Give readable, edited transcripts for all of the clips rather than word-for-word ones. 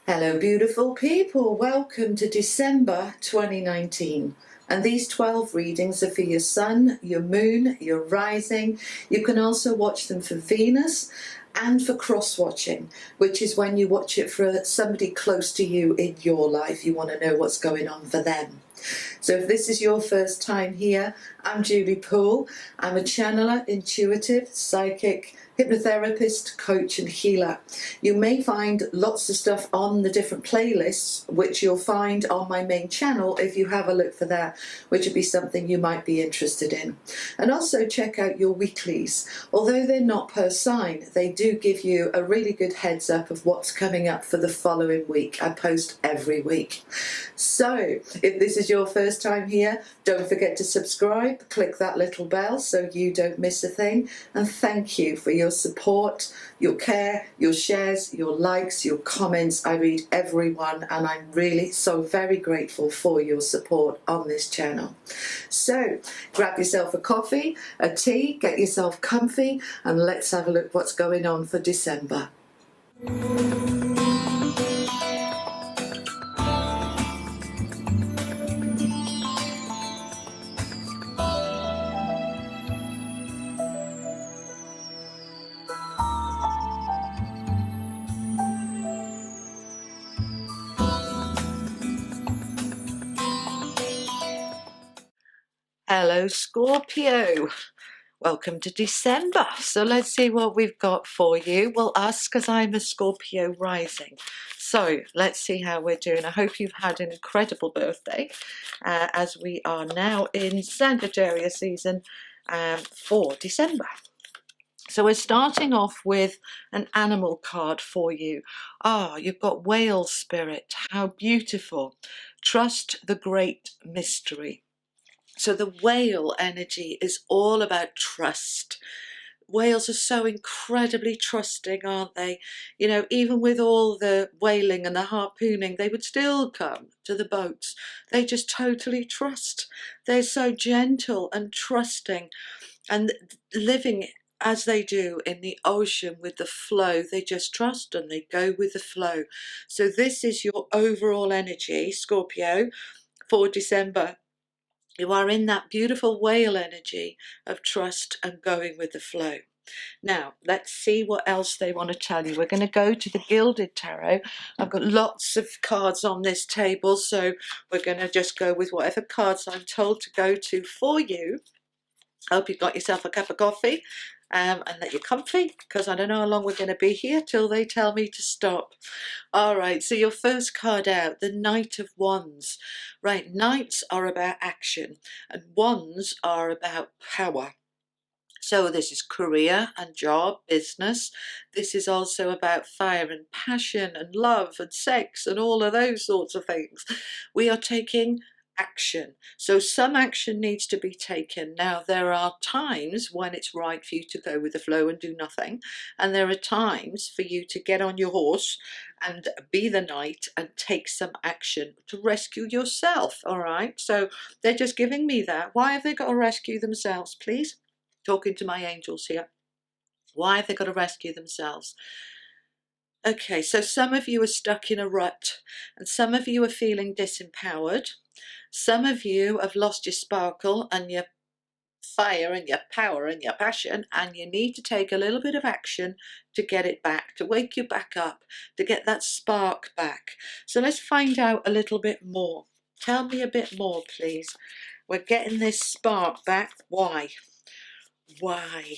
Hello beautiful people, welcome to December 2019, and these 12 readings are for your sun, your moon, your rising. You can also watch them for Venus and for cross-watching, which is when you watch it for somebody close to you in your life. You want to know what's going on for them. So if this is your first time here, I'm Julie Poole. I'm a channeler, intuitive, psychic, hypnotherapist, coach and healer. You may find lots of stuff on the different playlists, which you'll find on my main channel if you have a look for that, which would be something you might be interested in. And also check out your weeklies. Although they're not per sign, they do give you a really good heads up of what's coming up for the following week. I post every week. So if this is your first time here, don't forget to subscribe, click that little bell so you don't miss a thing, and thank you for your support, your care, your shares, your likes, your comments. I read every one and I'm really so very grateful for your support on this channel. So grab yourself a coffee, a tea, get yourself comfy, and let's have a look what's going on for December. Hello Scorpio, welcome to December. So let's see what we've got for you. Well, us, because I'm a Scorpio rising. So let's see how we're doing. I hope you've had an incredible birthday as we are now in Sagittarius season for December. So we're starting off with an animal card for you. You've got whale spirit. How beautiful. Trust the great mystery. So the whale energy is all about trust. Whales are so incredibly trusting, aren't they? You know, even with all the whaling and the harpooning, they would still come to the boats. They just totally trust. They're so gentle and trusting and living as they do in the ocean with the flow. They just trust and they go with the flow. So this is your overall energy, Scorpio, for December. You are in that beautiful whale energy of trust and going with the flow. Now, let's see what else they want to tell you. We're going to go to the Gilded Tarot. I've got lots of cards on this table, so we're going to just go with whatever cards I'm told to go to for you. I hope you've got yourself a cup of coffee and that you're comfy, because I don't know how long we're going to be here till they tell me to stop. All right, so your first card out, the Knight of Wands. Right, Knights are about action and Wands are about power. So this is career and job, business. This is also about fire and passion and love and sex and all of those sorts of things. We are taking action. So some action needs to be taken. Now there are times when it's right for you to go with the flow and do nothing, and there are times for you to get on your horse and be the knight and take some action to rescue yourself. All right, so they're just giving me that. Why have they got to rescue themselves, please? Talking to my angels here. Why have they got to rescue themselves? Okay, so some of you are stuck in a rut and some of you are feeling disempowered. Some of you have lost your sparkle and your fire and your power and your passion, and you need to take a little bit of action to get it back, to wake you back up, to get that spark back. So let's find out a little bit more. Tell me a bit more, please. We're getting this spark back. Why? Why?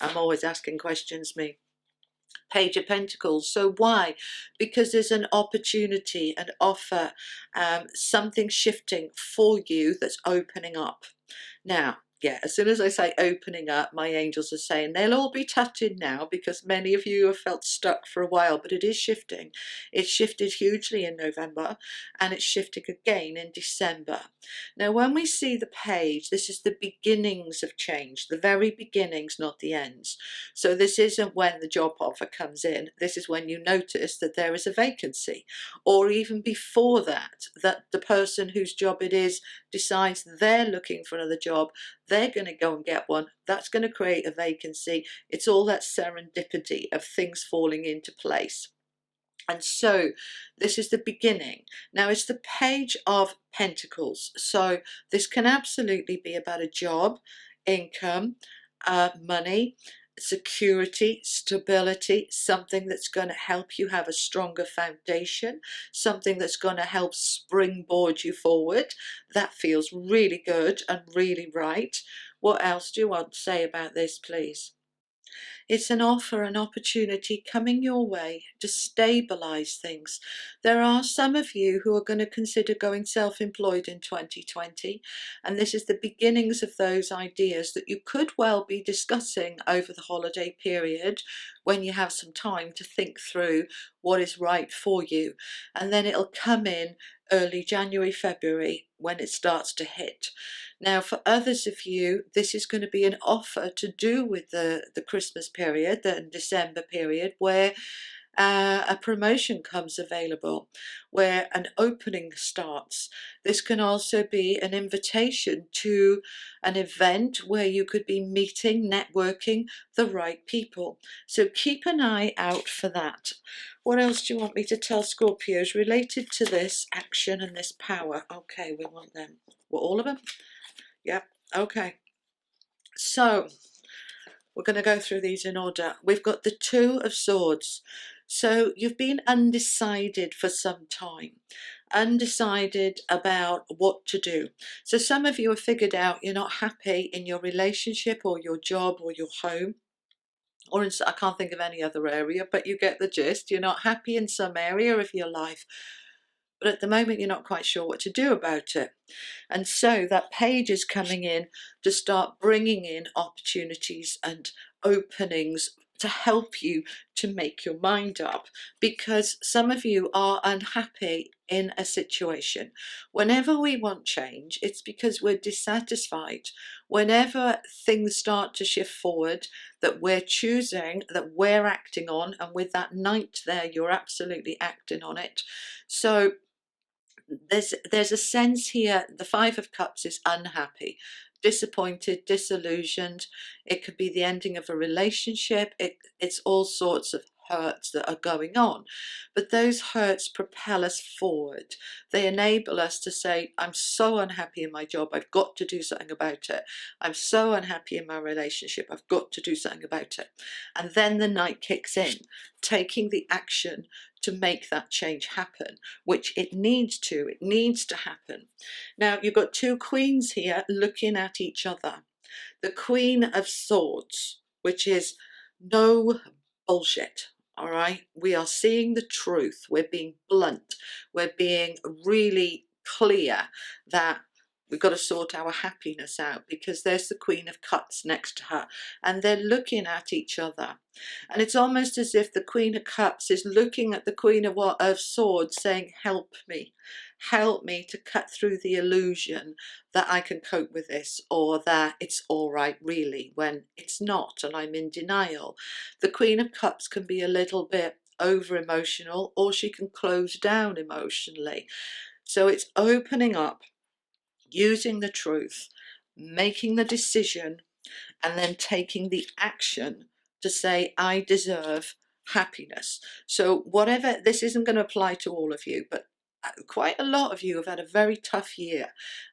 I'm always asking questions, me. Page of Pentacles. So why? Because there's an opportunity, an offer, something shifting for you that's opening up. Now, yeah, as soon as I say opening up, my angels are saying they'll all be touching now, because many of you have felt stuck for a while, but it is shifting. It shifted hugely in November and it's shifting again in December. Now, when we see the page, this is the beginnings of change, the very beginnings, not the ends. So this isn't when the job offer comes in. This is when you notice that there is a vacancy, or even before that, that the person whose job it is decides they're looking for another job. They're going to go and get one. That's going to create a vacancy. It's all that serendipity of things falling into place. And so this is the beginning. Now it's the Page of Pentacles. So this can absolutely be about a job, income, money, security, stability, something that's going to help you have a stronger foundation, something that's going to help springboard you forward. That feels really good and really right. What else do you want to say about this, please? It's an offer, an opportunity coming your way to stabilise things. There are some of you who are going to consider going self-employed in 2020, and this is the beginnings of those ideas that you could well be discussing over the holiday period when you have some time to think through what is right for you. And then it'll come in early January, February when it starts to hit. Now for others of you, this is going to be an offer to do with the Christmas period, the December period, where a promotion comes available, where an opening starts. This can also be an invitation to an event where you could be meeting, networking the right people. So keep an eye out for that. What else do you want me to tell Scorpios related to this action and this power? Okay, we want them. Well, all of them? Yep, okay. So we're going to go through these in order. We've got the Two of Swords. So you've been undecided for some time, undecided about what to do. So some of you have figured out you're not happy in your relationship or your job or your home, or in, I can't think of any other area, but you get the gist. You're not happy in some area of your life, but at the moment you're not quite sure what to do about it. And so that page is coming in to start bringing in opportunities and openings to help you to make your mind up, because some of you are unhappy in a situation. Whenever we want change, it's because we're dissatisfied. Whenever things start to shift forward, that we're choosing, that we're acting on, and with that Knight there, you're absolutely acting on it. So there's a sense here, the Five of Cups is unhappy, disappointed, disillusioned. It could be the ending of a relationship. It's all sorts of hurts that are going on, but those hurts propel us forward. They enable us to say, I'm so unhappy in my job, I've got to do something about it. I'm so unhappy in my relationship, I've got to do something about it. And then the Knight kicks in, taking the action to make that change happen, which it needs to happen. Now you've got two queens here looking at each other. The Queen of Swords, which is no bullshit, all right? We are seeing the truth, we're being blunt, we're being really clear that we've got to sort our happiness out, because there's the Queen of Cups next to her and they're looking at each other. And it's almost as if the Queen of Cups is looking at the Queen of Swords saying, help me to cut through the illusion that I can cope with this, or that it's all right really, when it's not and I'm in denial. The Queen of Cups can be a little bit over emotional, or she can close down emotionally. So it's opening up, using the truth, making the decision, and then taking the action to say, I deserve happiness. So whatever, this isn't going to apply to all of you, but quite a lot of you have had a very tough year.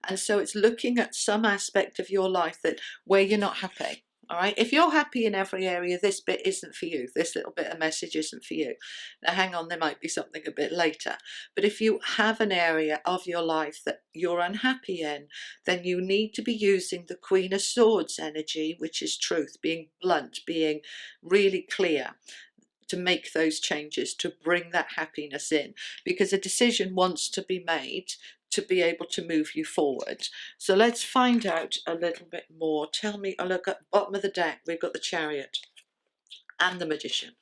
And so it's looking at some aspect of your life that where you're not happy. All right, if you're happy in every area, this bit isn't for you. This little bit of message isn't for you. Now hang on, there might be something a bit later. But if you have an area of your life that you're unhappy in, then you need to be using the Queen of Swords energy, which is truth, being blunt, being really clear, to make those changes, to bring that happiness in, because a decision wants to be made to be able to move you forward. So let's find out a little bit more. Tell me, I look at the bottom of the deck, we've got the Chariot and the Magician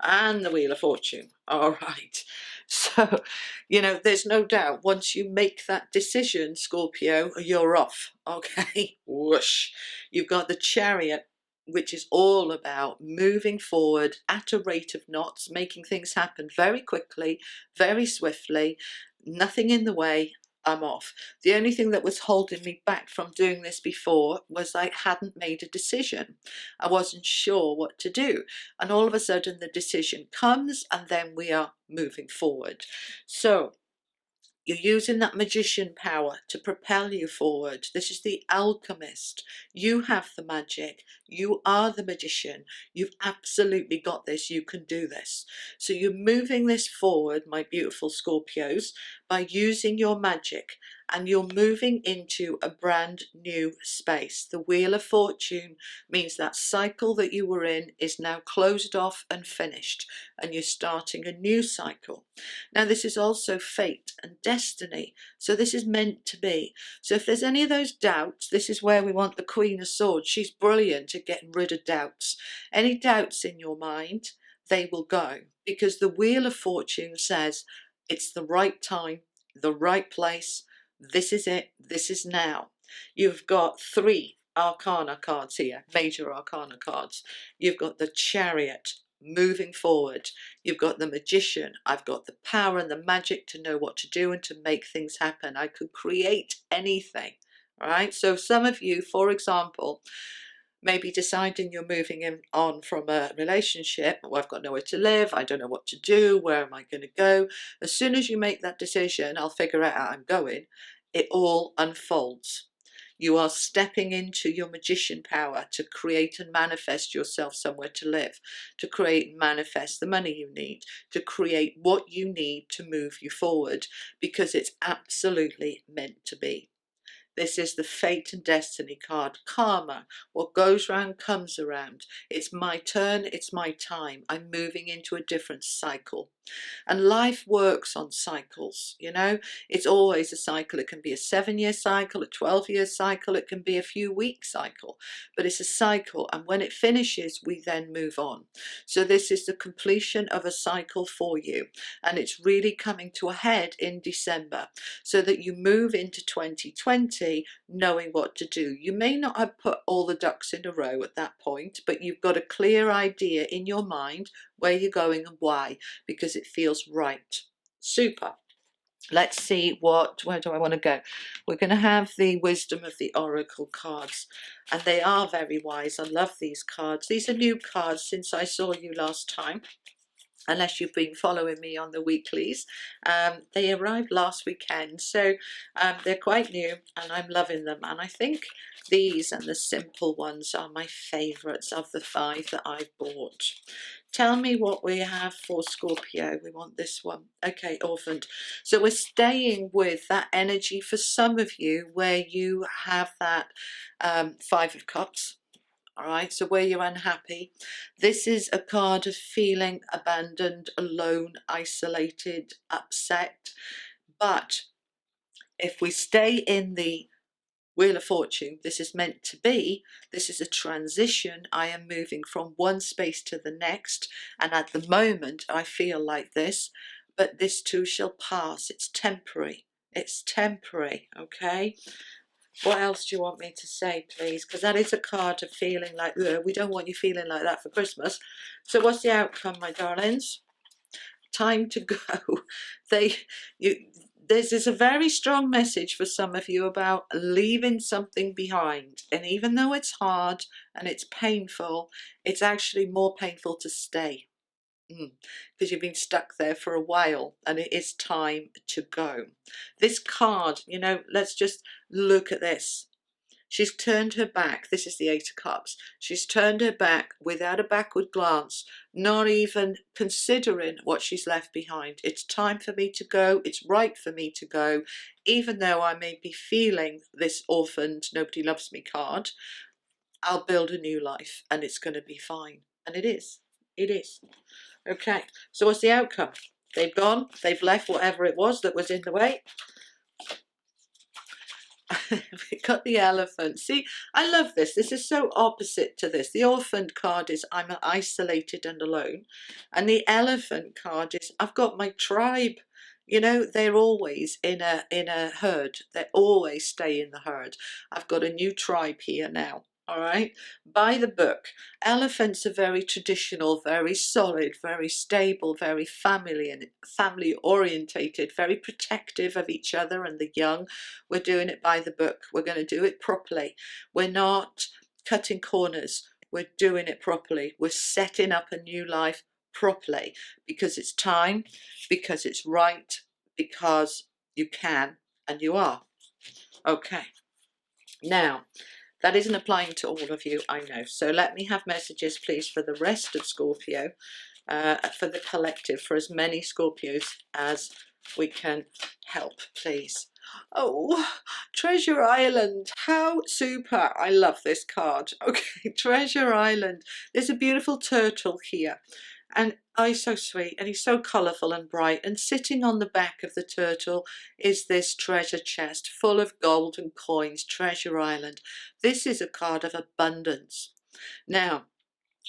and the Wheel of Fortune. All right, so you know, there's no doubt once you make that decision, Scorpio, you're off. Okay, whoosh. You've got the Chariot, which is all about moving forward at a rate of knots, making things happen very quickly, very swiftly, nothing in the way, I'm off. The only thing that was holding me back from doing this before was I hadn't made a decision. I wasn't sure what to do. And all of a sudden the decision comes, and then we are moving forward. So you're using that magician power to propel you forward. This is the alchemist. You have the magic. You are the magician. You've absolutely got this. You can do this. So you're moving this forward, my beautiful Scorpios, by using your magic, and you're moving into a brand new space. The Wheel of Fortune means that cycle that you were in is now closed off and finished, and you're starting a new cycle. Now this is also fate and destiny, so this is meant to be. So if there's any of those doubts, this is where we want the Queen of Swords. She's brilliant at getting rid of doubts. Any doubts in your mind, they will go, because the Wheel of Fortune says it's the right time, the right place. This is it. This is now. You've got 3 Arcana cards here, major Arcana cards. You've got the Chariot, moving forward. You've got the Magician. I've got the power and the magic to know what to do and to make things happen. I could create anything. All right. So some of you, for example, maybe deciding you're moving on from a relationship. Well, I've got nowhere to live. I don't know what to do. Where am I going to go? As soon as you make that decision, I'll figure out how I'm going. It all unfolds. You are stepping into your magician power to create and manifest yourself somewhere to live, to create and manifest the money you need, to create what you need to move you forward, because it's absolutely meant to be. This is the fate and destiny card. Karma. What goes round comes around. It's my turn. It's my time. I'm moving into a different cycle. And life works on cycles, you know. It's always a cycle. It can be a 7-year cycle, a 12-year cycle. It can be a few week cycle. But it's a cycle. And when it finishes, we then move on. So this is the completion of a cycle for you. And it's really coming to a head in December, so that you move into 2020 knowing what to do. You may not have put all the ducks in a row at that point, but you've got a clear idea in your mind where you're going and why, because it feels right. Super. Let's see where do I want to go? We're going to have the Wisdom of the Oracle cards, and they are very wise. I love these cards. These are new cards since I saw you last time, unless you've been following me on the weeklies. They arrived last weekend, so they're quite new and I'm loving them. And I think these and the simple ones are my favourites of the 5 that I've bought. Tell me what we have for Scorpio. We want this one. Okay, orphaned. So we're staying with that energy for some of you where you have that 5 of Cups. All right, so where you're unhappy, this is a card of feeling abandoned, alone, isolated, upset. But if we stay in the Wheel of Fortune, this is meant to be. This is a transition. I am moving from one space to the next, and at the moment I feel like this, but this too shall pass. It's temporary. It's temporary, okay? What else do you want me to say, please? Because that is a card of feeling like, we don't want you feeling like that for Christmas. So what's the outcome, my darlings? Time to go. This is a very strong message for some of you about leaving something behind. And even though it's hard and it's painful, it's actually more painful to stay. Because you've been stuck there for a while and it is time to go. This card, you know, let's just look at this. She's turned her back. This is the 8 of Cups. She's turned her back without a backward glance, not even considering what she's left behind. It's time for me to go. It's right for me to go. Even though I may be feeling this orphaned, nobody loves me card, I'll build a new life and it's going to be fine. And it is. It is. Okay, so what's the outcome? They've gone, they've left whatever it was that was in the way. We got the Elephant. See, I love this. This is so opposite to this. The Orphaned card is I'm isolated and alone. And the Elephant card is I've got my tribe. You know, they're always in a herd. They always stay in the herd. I've got a new tribe here now. All right, by the book. Elephants are very traditional, very solid, very stable, very family orientated, very protective of each other and the young. We're doing it by the book. We're going to do it properly. We're not cutting corners. We're doing it properly. We're setting up a new life properly because it's time, because it's right, because you can and you are. Okay. Now, that isn't applying to all of you, I know. So let me have messages, please, for the rest of Scorpio, for the collective, for as many Scorpios as we can help, please. Oh, Treasure Island. How super. I love this card. Okay, Treasure Island. There's a beautiful turtle here. And oh, he's so sweet and he's so colourful and bright, and sitting on the back of the turtle is this treasure chest full of gold and coins. Treasure Island. This is a card of abundance. Now,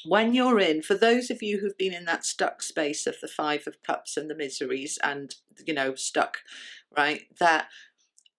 when you're in, for those of you who've been in that stuck space of the Five of Cups and the miseries and, you know, stuck, right, that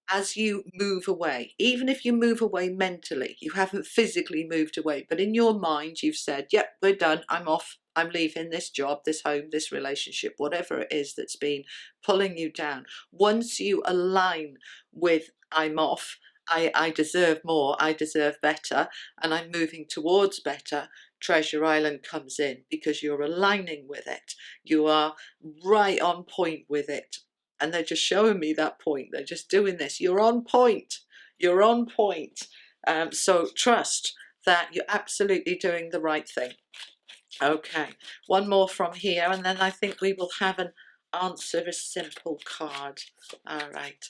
as you move away, even if you move away mentally, you haven't physically moved away, but in your mind you've said, yep, we're done, I'm off, I'm leaving this job, this home, this relationship, whatever it is that's been pulling you down. Once you align with I'm off, I deserve more, I deserve better, and I'm moving towards better, Treasure Island comes in because you're aligning with it. You are right on point with it. And they're just showing me that point. They're just doing this. You're on point. You're on point. So trust that you're absolutely doing the right thing. Okay, one more from here, and then I think we will have an answer a simple card. All right.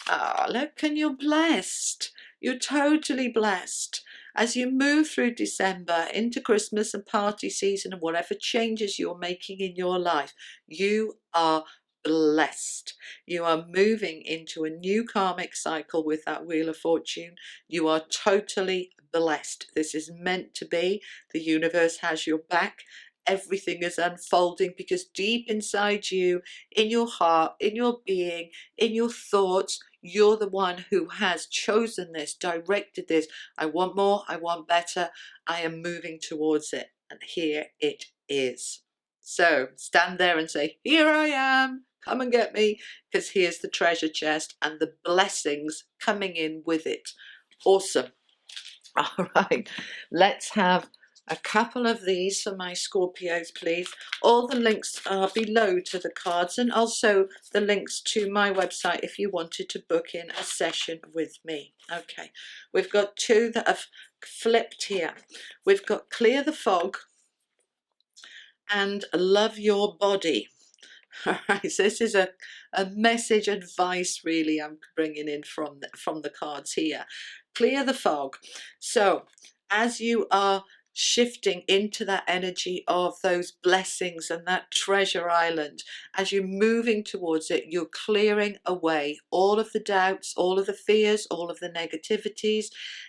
Ah, look, and you're blessed. You're totally blessed. As you move through December into Christmas and party season and whatever changes you're making in your life, you are blessed. You are moving into a new karmic cycle with that Wheel of Fortune. You are totally blessed. This is meant to be. The universe has your back. Everything is unfolding because deep inside you, in your heart, in your being, in your thoughts, you're the one who has chosen this, directed this. I want more, I want better, I am moving towards it. And here it is. So stand there and say, here I am, come and get me, because here's the treasure chest and the blessings coming in with it. Awesome. All right, let's have a couple of these for my Scorpios, please. All the links are below to the cards, and also the links to my website if you wanted to book in a session with me. Okay, we've got two that have flipped here. We've got Clear the Fog and Love Your Body. All right, so this is a message advice really I'm bringing in from the cards here. Clear the fog. So as you are shifting into that energy of those blessings and that treasure island, as you're moving towards it, you're clearing away all of the doubts, all of the fears, all of the negativities.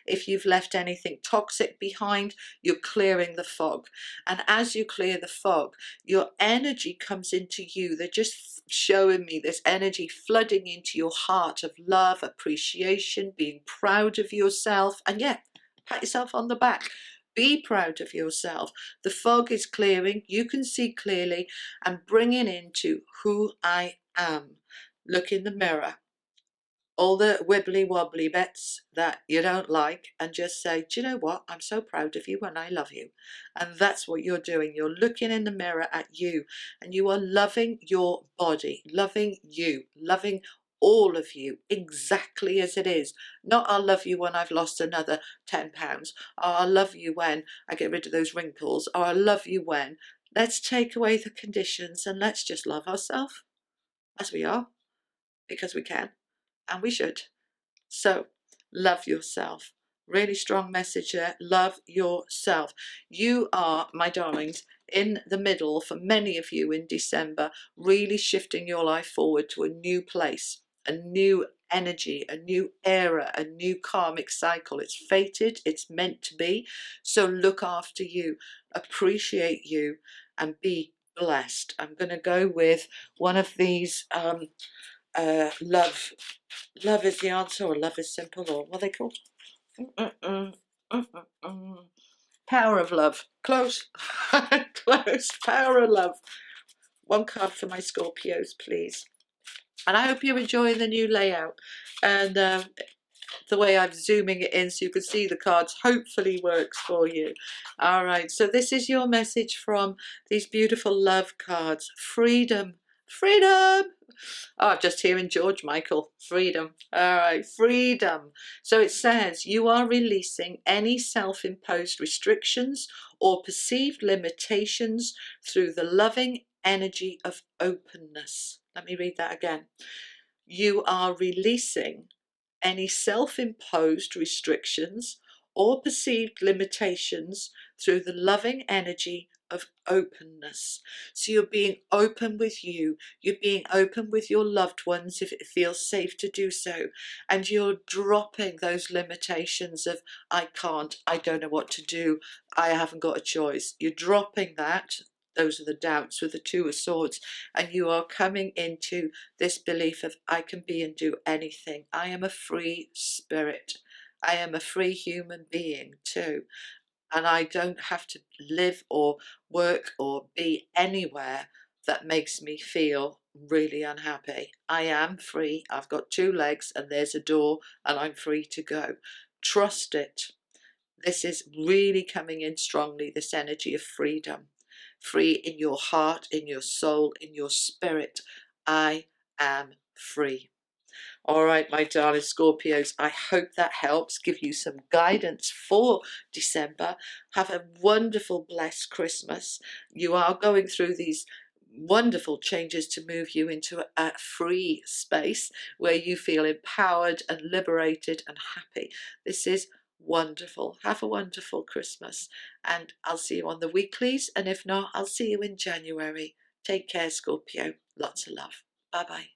If you've left anything toxic behind, you're clearing the fog. And as you clear the fog, your energy comes into you. They're just showing me this energy flooding into your heart of love, appreciation, being proud of yourself, and yeah, pat yourself on the back. Be proud of yourself. The fog is clearing. You can see clearly and bringing into who I am. Look in the mirror. All the wibbly wobbly bits that you don't like, and just say, do you know what? I'm so proud of you and I love you. And that's what you're doing. You're looking in the mirror at you and you are loving your body, loving you, loving all of you exactly as it is. Not I'll love you when I've lost another 10 pounds, or I'll love you when I get rid of those wrinkles, or I'll love you when. Let's take away the conditions and let's just love ourselves as we are, because we can and we should. So love yourself. Really strong message here. Love yourself. You are, my darlings, in the middle for many of you in December, really shifting your life forward to a new place, a new energy, a new era, a new karmic cycle. It's fated, it's meant to be. So look after you, appreciate you, and be blessed. I'm going to go with one of these love is the answer, or love is simple, or what are they called? Power of love. Close. Close. Power of love. One card for my Scorpios, please. And I hope you're enjoying the new layout. And the way I'm zooming it in so you can see the cards hopefully works for you. All right, so this is your message from these beautiful love cards. Freedom. Freedom. Oh, I'm just hearing George Michael. Freedom. All right, freedom. So it says you are releasing any self-imposed restrictions or perceived limitations through the loving energy of openness. Let me read that again. You are releasing any self-imposed restrictions or perceived limitations through the loving energy of openness. So you're being open with you're being open with your loved ones if it feels safe to do so, and you're dropping those limitations of I can't, I don't know what to do, I haven't got a choice. You're dropping that. Those are the doubts with the Two of Swords, and you are coming into this belief of I can be and do anything. I am a free spirit. I am a free human being too. And I don't have to live or work or be anywhere that makes me feel really unhappy. I am free. I've got two legs and there's a door and I'm free to go. Trust it. This is really coming in strongly, this energy of freedom. Free in your heart, in your soul, in your spirit. I am free. All right, my darling Scorpios, I hope that helps give you some guidance for December. Have a wonderful, blessed Christmas. You are going through these wonderful changes to move you into a free space where you feel empowered and liberated and happy. This is wonderful. Have a wonderful Christmas, and I'll see you on the weeklies, and if not, I'll see you in January. Take care, Scorpio. Lots of love. Bye-bye.